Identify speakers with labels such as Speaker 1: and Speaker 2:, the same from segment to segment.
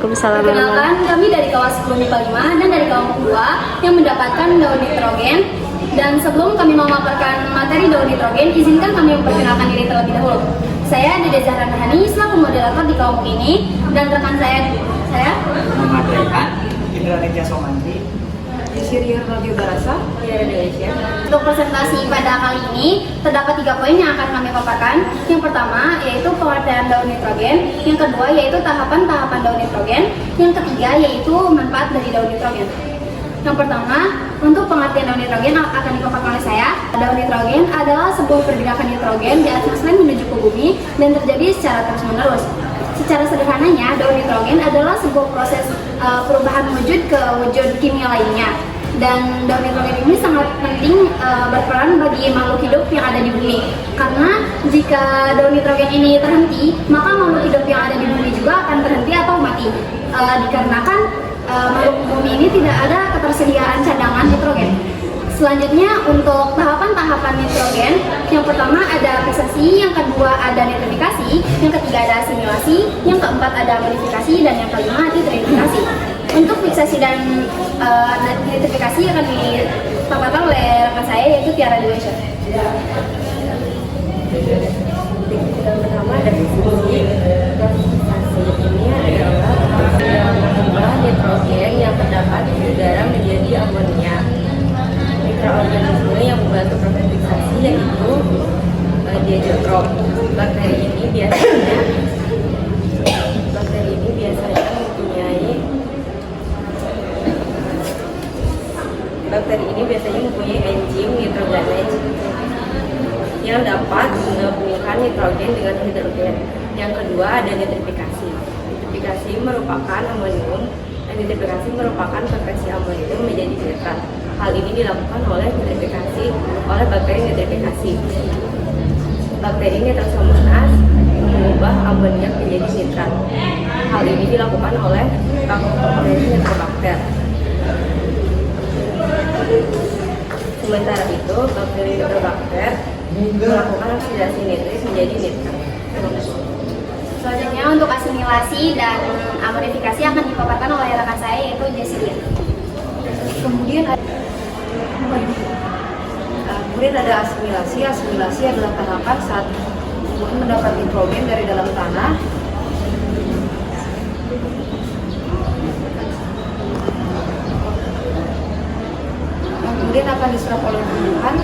Speaker 1: Waalaikumsalam.
Speaker 2: Perkenalkan, kami dari Kawas 10 MIPA 5 dan dari kelompok 2 yang mendapatkan daun nitrogen. Dan sebelum kami memaparkan materi daun nitrogen, izinkan kami memperkenalkan diri terlebih dahulu. Saya Dede Zahra Nurhani, selaku moderator di kelompok ini, dan rekan saya
Speaker 3: Muhammad Raihan,
Speaker 4: Indraneja Somantri,
Speaker 5: Syiriah Radio Barasa,
Speaker 2: ya, Indonesia. Untuk presentasi pada kali ini terdapat 3 poin yang akan kami paparkan. Yang pertama yaitu pengertian daun nitrogen, yang kedua yaitu tahapan-tahapan daun nitrogen, yang ketiga yaitu manfaat dari daun nitrogen. Yang pertama, untuk pengertian daun nitrogen akan dipaparkan oleh saya. Daun nitrogen adalah sebuah pergerakan nitrogen di atmosfer menuju ke bumi dan terjadi secara terus-menerus. Secara sederhananya, daun nitrogen adalah sebuah proses perubahan wujud ke wujud kimia lainnya. Dan daun nitrogen ini sangat penting berperan bagi makhluk hidup yang ada di bumi. Karena jika daun nitrogen ini terhenti, maka makhluk hidup yang ada di bumi juga akan terhenti atau mati. Dikarenakan makhluk bumi ini tidak ada ketersediaan cadangan nitrogen. Selanjutnya untuk tahapan-tahapan nitrogen, yang pertama ada fiksasi, yang kedua ada nitrifikasi, yang ketiga ada asimilasi, yang keempat ada modifikasi, dan yang kelima nitrifikasi. Untuk fiksasi dan nitrifikasi akan dipaparkan oleh rekan saya yaitu Tiara Dewisha.
Speaker 5: yang pertama ada fiksasi. Fiksasi ini adalah mengubah nitrogen yang terdapat di udara menjadi amonia. Mikroorganisme yang membantu proses fiksasi yaitu diazotrop. Bakteri ini biasanya mempunyai enzim nitrogenase yang dapat menggabungkan nitrogen dengan hidrogen. Yang kedua ada nitrifikasi. Nitrifikasi merupakan amonium dan nitrifikasi merupakan konversi amonium menjadi nitrat. Hal ini dilakukan oleh bakteri nitrifikasi. Bakteri nitrosomonas mengubah amoniak menjadi nitrat. Hal ini dilakukan oleh bakteri nitrobakter. Sementara itu, bakteri nitrobakter melakukan oksidasi nitrit menjadi nitrat.
Speaker 2: Selanjutnya untuk asimilasi dan amonifikasi akan dipaparkan oleh rekan saya yaitu Jessica.
Speaker 5: Kemudian ada asimilasi. Asimilasi adalah tahapan saat tumbuhan mendapat nitrogen dari dalam tanah. Yang kemudian akan diserap oleh tumbuhan.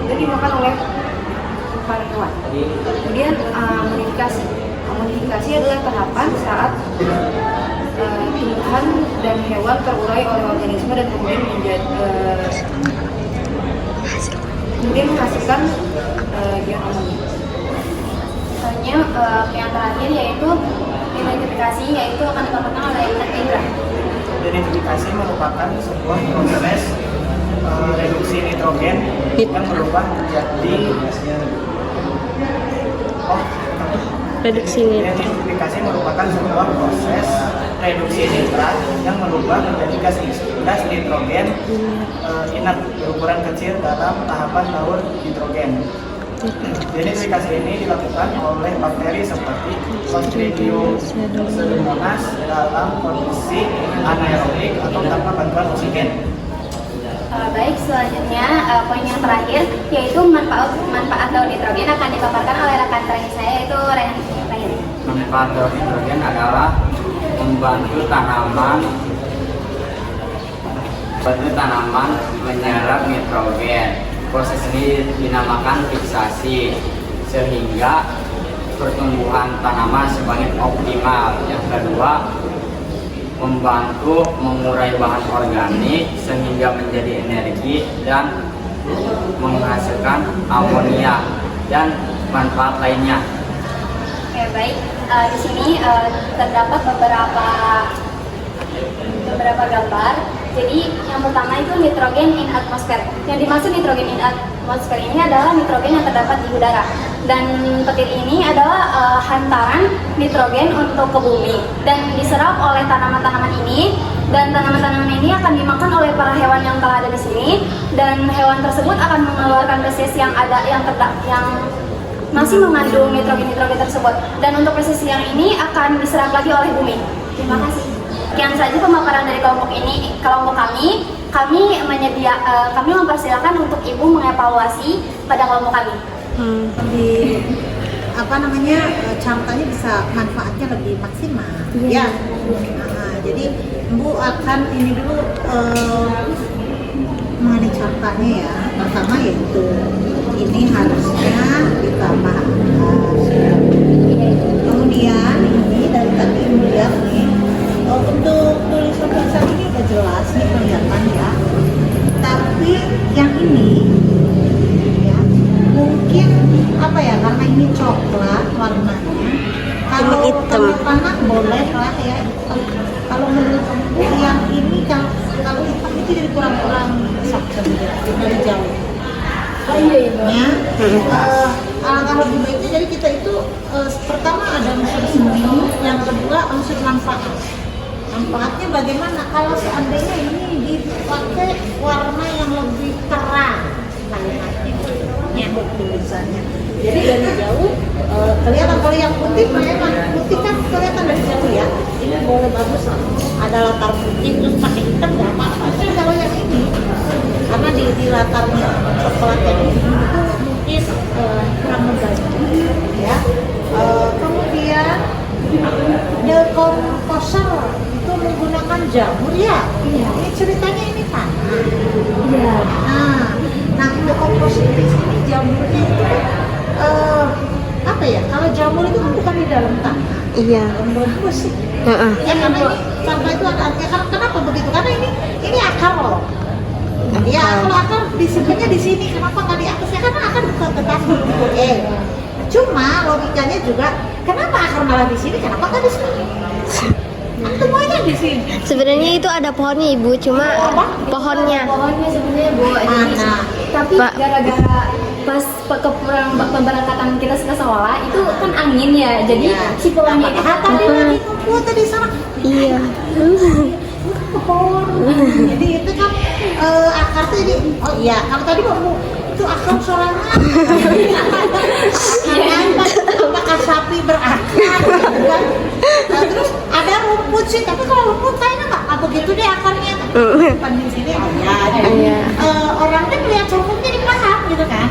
Speaker 5: Dan dimakan oleh hewan. Kemudian amonifikasi. Amonifikasi adalah tahapan saat tumbuhan dan hewan terurai oleh organisme dan kemudian menghasilkan ion amonia.
Speaker 2: Selanjutnya yang terakhir yaitu nitrifikasi, yaitu akan dipaparkan oleh Indra.
Speaker 4: Nitrifikasi merupakan sebuah proses reduksi nitrogen yang berubah menjadi
Speaker 1: Reduksi nitrat.
Speaker 4: nitrifikasi merupakan sebuah proses reduksi nitrat yang berubah menjadi gas nitrogen inert berukuran kecil dalam tahapan daun nitrogen. Nitrifikasi ini dilakukan oleh bakteri seperti Clostridium pseudomonas dalam kondisi anaerobik atau tanpa bantuan oksigen.
Speaker 2: Baik, selanjutnya poin yang terakhir yaitu manfaat daun nitrogen akan dipaparkan oleh rekan terakhir saya yaitu Ryan.
Speaker 3: manfaat daun nitrogen adalah membantu tanaman menyerap nitrogen. Proses ini dinamakan fiksasi sehingga pertumbuhan tanaman semakin optimal. Yang kedua, membantu mengurai bahan organik sehingga menjadi energi dan menghasilkan amonia dan manfaat lainnya.
Speaker 2: Oke, baik. Di sini terdapat beberapa gambar. Jadi yang pertama itu nitrogen in atmosfer. Yang dimaksud nitrogen in atmosfer ini adalah nitrogen yang terdapat di udara. Dan petir ini adalah hantaran nitrogen untuk ke bumi dan diserap oleh tanaman-tanaman ini. Dan tanaman-tanaman ini akan dimakan oleh para hewan yang telah ada di sini. Dan hewan tersebut akan mengeluarkan feses yang masih mengandung nitrogen tersebut. Dan untuk resesi yang ini akan diserap lagi oleh bumi. Terima kasih. Sekian saja pemaparan dari kelompok ini. Kelompok kami mempersilahkan untuk ibu mengevaluasi pada kelompok kami.
Speaker 1: Di contohnya bisa manfaatnya lebih maksimal. Ya. Nah, jadi Bu akan ini dulu mengenai contohnya ya. Pertama yaitu ini harusnya ditambah atas. Kemudian ini dari tadi melihat nih untuk tulisan ini udah jelas nih kelihatan ya. Tapi yang ini ya mungkin karena ini coklat warnanya. Kalau anak boleh lah ya. Kalau menurut aku yang ini kalau hitam itu jadi kurang sakit dari jauh. Ya, alangkah lebih baiknya jadi kita itu pertama ada unsur seni, yang kedua unsur manfaat. Manfaatnya bagaimana kalau seandainya ini dipakai warna yang lebih terang kalimatnya, tulisannya. Jadi dari jauh kelihatan. Kalau yang putih memang putih kan kelihatan dari jauh ya. Ini boleh bagus lah. Ada latar putih terus pakai hitam nggak apa-apa. Tapi kalau yang ini karena di latarnya coklatnya ini mungkin kurang mengganti ya. Kemudian decomposer itu menggunakan jamur ya. Ini ceritanya ini tanah. Nah decomposer di sini jamurnya itu kalau jamur itu kan bukan di dalam tanah.
Speaker 6: Iya.
Speaker 1: Menurutku sih. Ya karena ini tanah itu ada artinya. Kenapa begitu? Karena ini akar loh. Ya kalau akar disimpannya di sini, kenapa nggak di atasnya? Karena akar bukan ke tanah. Cuma logikanya juga, kenapa akar malah di sini? Kenapa nggak di sini? Semuanya di sini.
Speaker 6: Sebenarnya itu ada pohonnya Ibu, cuma pohonnya
Speaker 2: Sebenarnya Bu. Tapi gara-gara pas pemberangkatan kita ke sekolah itu kan angin ya, jadi si pohonnya itu
Speaker 1: tadi lagi kumpul tadi sana.
Speaker 6: Iya.
Speaker 1: Ke pohon. Jadi itu kan akar tuh jadi kalau tadi mau itu akar suaranya. Apakah sapi berakar gitu kan? Terus ada rumput sih, tapi kalau rumput kayaknya nggak begitu deh akarnya. Kan di sini orangnya melihat rumputnya dipaham gitu kan?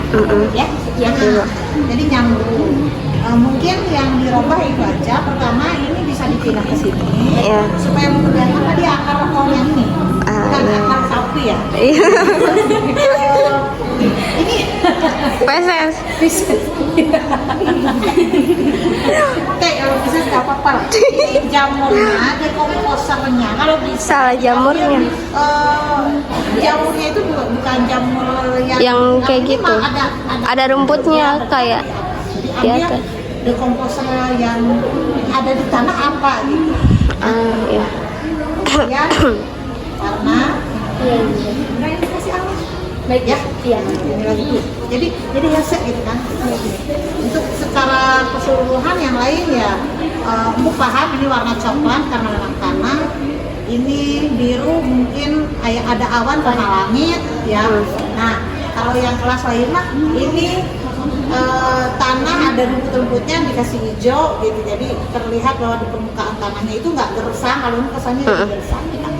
Speaker 1: Jadi nyambung. Mungkin yang dirubah itu aja. Pertama ini bisa dipindah ke sini supaya memudahkan tadi akar pohon yang ini. Bukan akar sapi ya. Ini
Speaker 6: PSS.
Speaker 1: Oke, kalau bisa nggak apa-apa. Jamurnya, decomposernya kalau bisa.
Speaker 6: Salah jamurnya.
Speaker 1: Jamurnya itu bukan jamur
Speaker 6: Yang kayak gitu. Ada rumputnya kayak di atas.
Speaker 1: Decomposer yang ada di tanah apa gitu.
Speaker 6: Iya.
Speaker 1: Kemudian karena udah ini kasih alas. Baik ya. Iya. Ini lagi tuh. Jadi hasil gitu kan. Untuk secara keseluruhan yang lain ya, Ibu paham ini warna coklat karena memang tanah. Ini biru mungkin kayak ada awan karena langit ya. Nah kalau yang kelas lain mah ini tanah ada rumput-rumputnya dikasih hijau gitu, jadi terlihat bahwa di permukaan tanahnya itu nggak gersang. Kalau ini kesannya gersang ya.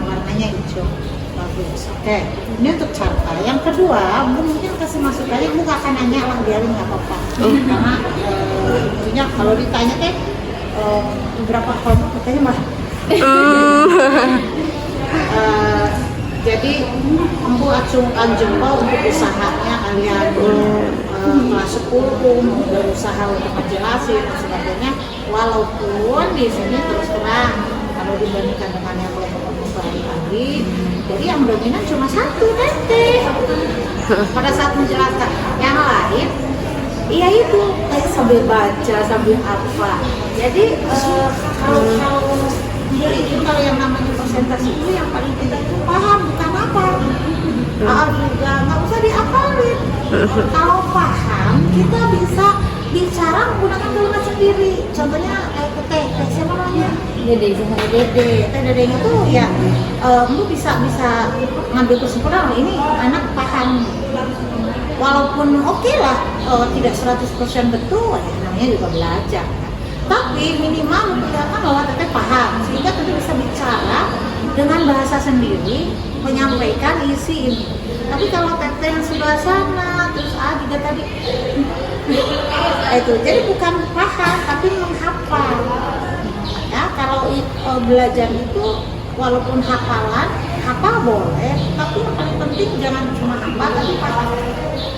Speaker 1: Warnanya hijau. Bagus. Oke, ini untuk carta. Yang kedua, mungkin kasih masuk aja, Bu nggak akan nanya lah, biarin nggak apa-apa. Karena intinya kalau ditanya berapa kelompok katanya mah. Jadi Empu acungkan jempol untuk usahanya kalian. Kelas 10 berusaha untuk menjelasin dan sebagainya, walaupun di sini terus terang kalau dibandingkan dengan yang kelompok-kelompok lain tadi, jadi yang dominan cuma satu nanti pada saat menjelaskan. Yang lain iya itu kayak sambil baca sambil apa. Jadi kalau yang namanya presentasi itu yang paling kita itu paham, bukan apa juga nggak usah diapalin. Kalau paham kita bisa bicara menggunakan kalimat sendiri. Contohnya teh siapa namanya? Dede itu ya lu bisa ngambil kesimpulan ini anak paham walaupun oke lah tidak 100% betul, ya namanya juga belajar. Tapi minimal memperlihatkan bahwa teteh paham, sehingga teteh bisa bicara dengan bahasa sendiri, menyampaikan isi ini. Tapi kalau teteh yang sebelah sana, terus juga tadi, itu jadi bukan paham, tapi menghafal. Ya, kalau belajar itu walaupun hafalan, hafal boleh, tapi yang paling penting jangan cuma hafal, tapi paham.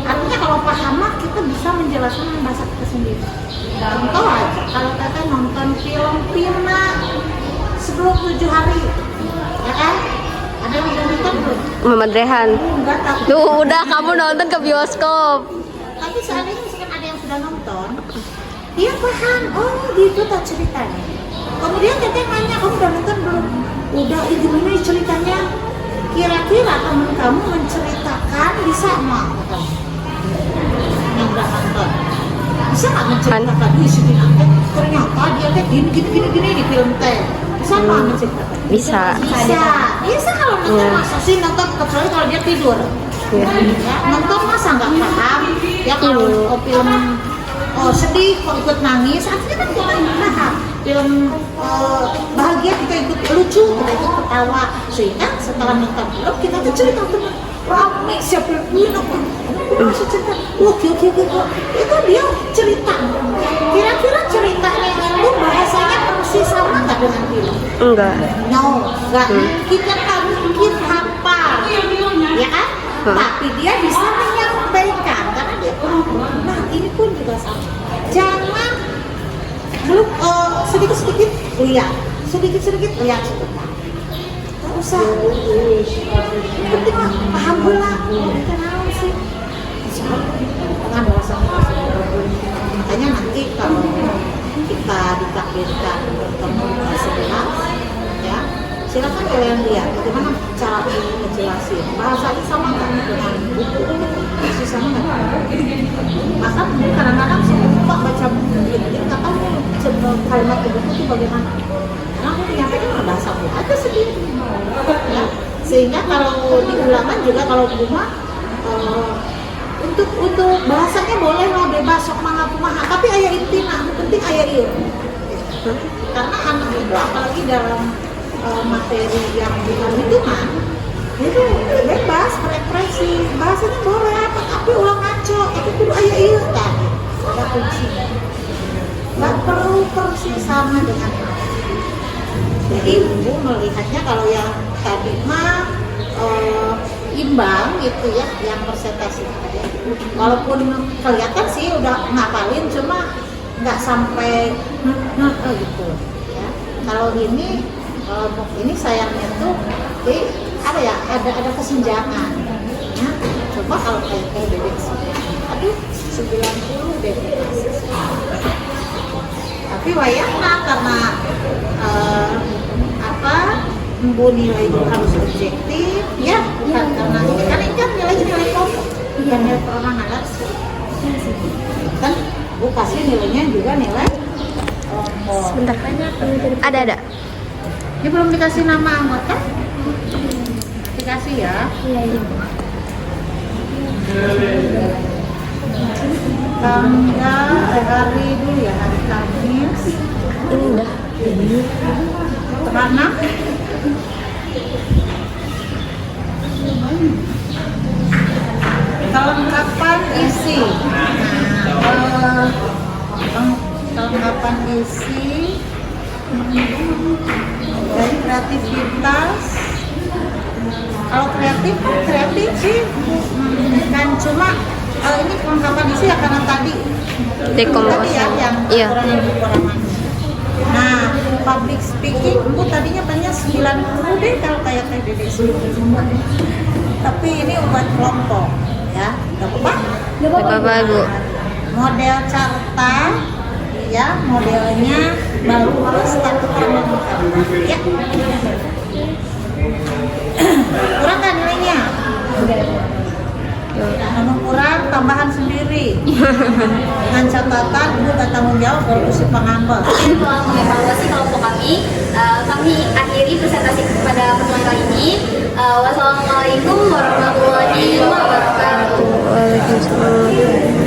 Speaker 1: Artinya kalau paham mah kita bisa menjelaskan dengan bahasa kita sendiri. Contoh aja, kalau teteh nonton film Pina sebelum 7 hari, ya kan? Ada yang udah nonton belum?
Speaker 6: Muhammad Rehan.
Speaker 1: Enggak, tapi
Speaker 6: Tuh udah kamu nonton ke bioskop.
Speaker 1: tapi seandainya misalkan ada yang sudah nonton, dia paham, oh gitu tak ceritanya. Kemudian teteh nanya, kamu udah nonton belum? Udah, gimana ceritanya? Kira-kira teman kamu menceritakan bisa nggak? Yang udah nonton bisa nggak menceritakan? Wih, si Tina ternyata dia teh gini di film teh. Bisa nggak menceritakan?
Speaker 6: Bisa.
Speaker 1: Bisa kalau nonton masa sih nonton, kecuali kalau dia tidur. Ya, nonton masa nggak paham? Ya kalau film sedih kok ikut nangis, artinya kan kita ikut paham. Film bahagia kita ikut lucu, kita ikut ketawa, sehingga setelah nonton film kita tuh cerita teman rame siapa yang masih cerita, oke, itu dia cerita. Kira-kira ceritanya itu bahasanya persis sama nggak dengan film?
Speaker 6: Enggak.
Speaker 1: No, nggak. Kita nggak mungkin hafal, ya kan? Tapi dia bisa menyampaikan karena dia pernah. Nah ini pun juga sama. Jangan sedikit-sedikit lihat, sedikit-sedikit lihat sebentar. Gak usah. Penting lah, paham pula. Kenapa sih? Dengan bahasa makanya nanti kalau kita ditakdirkan bertemu di sebelah, ya silakan kalian lihat bagaimana cara menjelaskan bahasanya sama nggak dengan buku, masih sama nggak? Maka kadang-kadang saya lupa baca buku, jadi nggak tahu kalimat buku itu bagaimana. Karena aku menyampaikan bahasa buku aja sendiri, ya. Sehingga kalau diulangkan juga kalau di rumah untuk bahasanya boleh lah bebas sok mangga kumaha, tapi aya intina, penting aya ieu. Karena anak itu apalagi dalam materi yang bukan hitungan itu bebas berekspresi, bahasanya boleh apa, tapi ulang ngaco itu kudu aya ieu tadi. Ada kuncinya. Nggak perlu persis sama dengan jadi ibu melihatnya kalau yang tadi mah imbang gitu ya, yang presentasi tadi. Walaupun kelihatan sih udah ngapalin, cuma nggak sampai gitu ya. Kalau ini sayangnya tuh apa ya, ada kesenjangan ya. Coba kalau kayak bebek sih, aduh 90 bebek. Tapi wayangnya karena Bu nilai itu harus objektif ya, bukan karena ini kan nilai kamu bukan nilai perorangan kan Bu kasih nilainya juga nilai
Speaker 6: Sebentar. Ada.
Speaker 1: ini belum dikasih nama anggota, dikasih ya.
Speaker 6: Iya.
Speaker 1: Tanggal hari dulu ya, hari Kamis
Speaker 6: Ini udah.
Speaker 1: tengah 6. Kelengkapan isi. Kelengkapan isi dari kreativitas. Kalau kreatif sih kan cuma ini kelengkapan isi ya karena tadi ya yang
Speaker 6: Iya.
Speaker 1: kekurangan. Nah, public speaking, Bu tadinya banyak 90 deh kalau kayak PBB semua. Tapi ini buat kelompok, ya, nggak apa-apa.
Speaker 6: Gak apa-apa, Bu.
Speaker 1: Model carta, ya, modelnya bagus tapi kurang ya. Kurang kan nilainya? Kalau kurang tambahan sendiri dengan catatan Bu gak tanggung jawab kalau si pengambang.
Speaker 2: Setelah mengevaluasi kelompok kami akhiri presentasi pada pertemuan kali ini. Wassalamualaikum warahmatullahi wabarakatuh.
Speaker 6: Waalaikumsalam.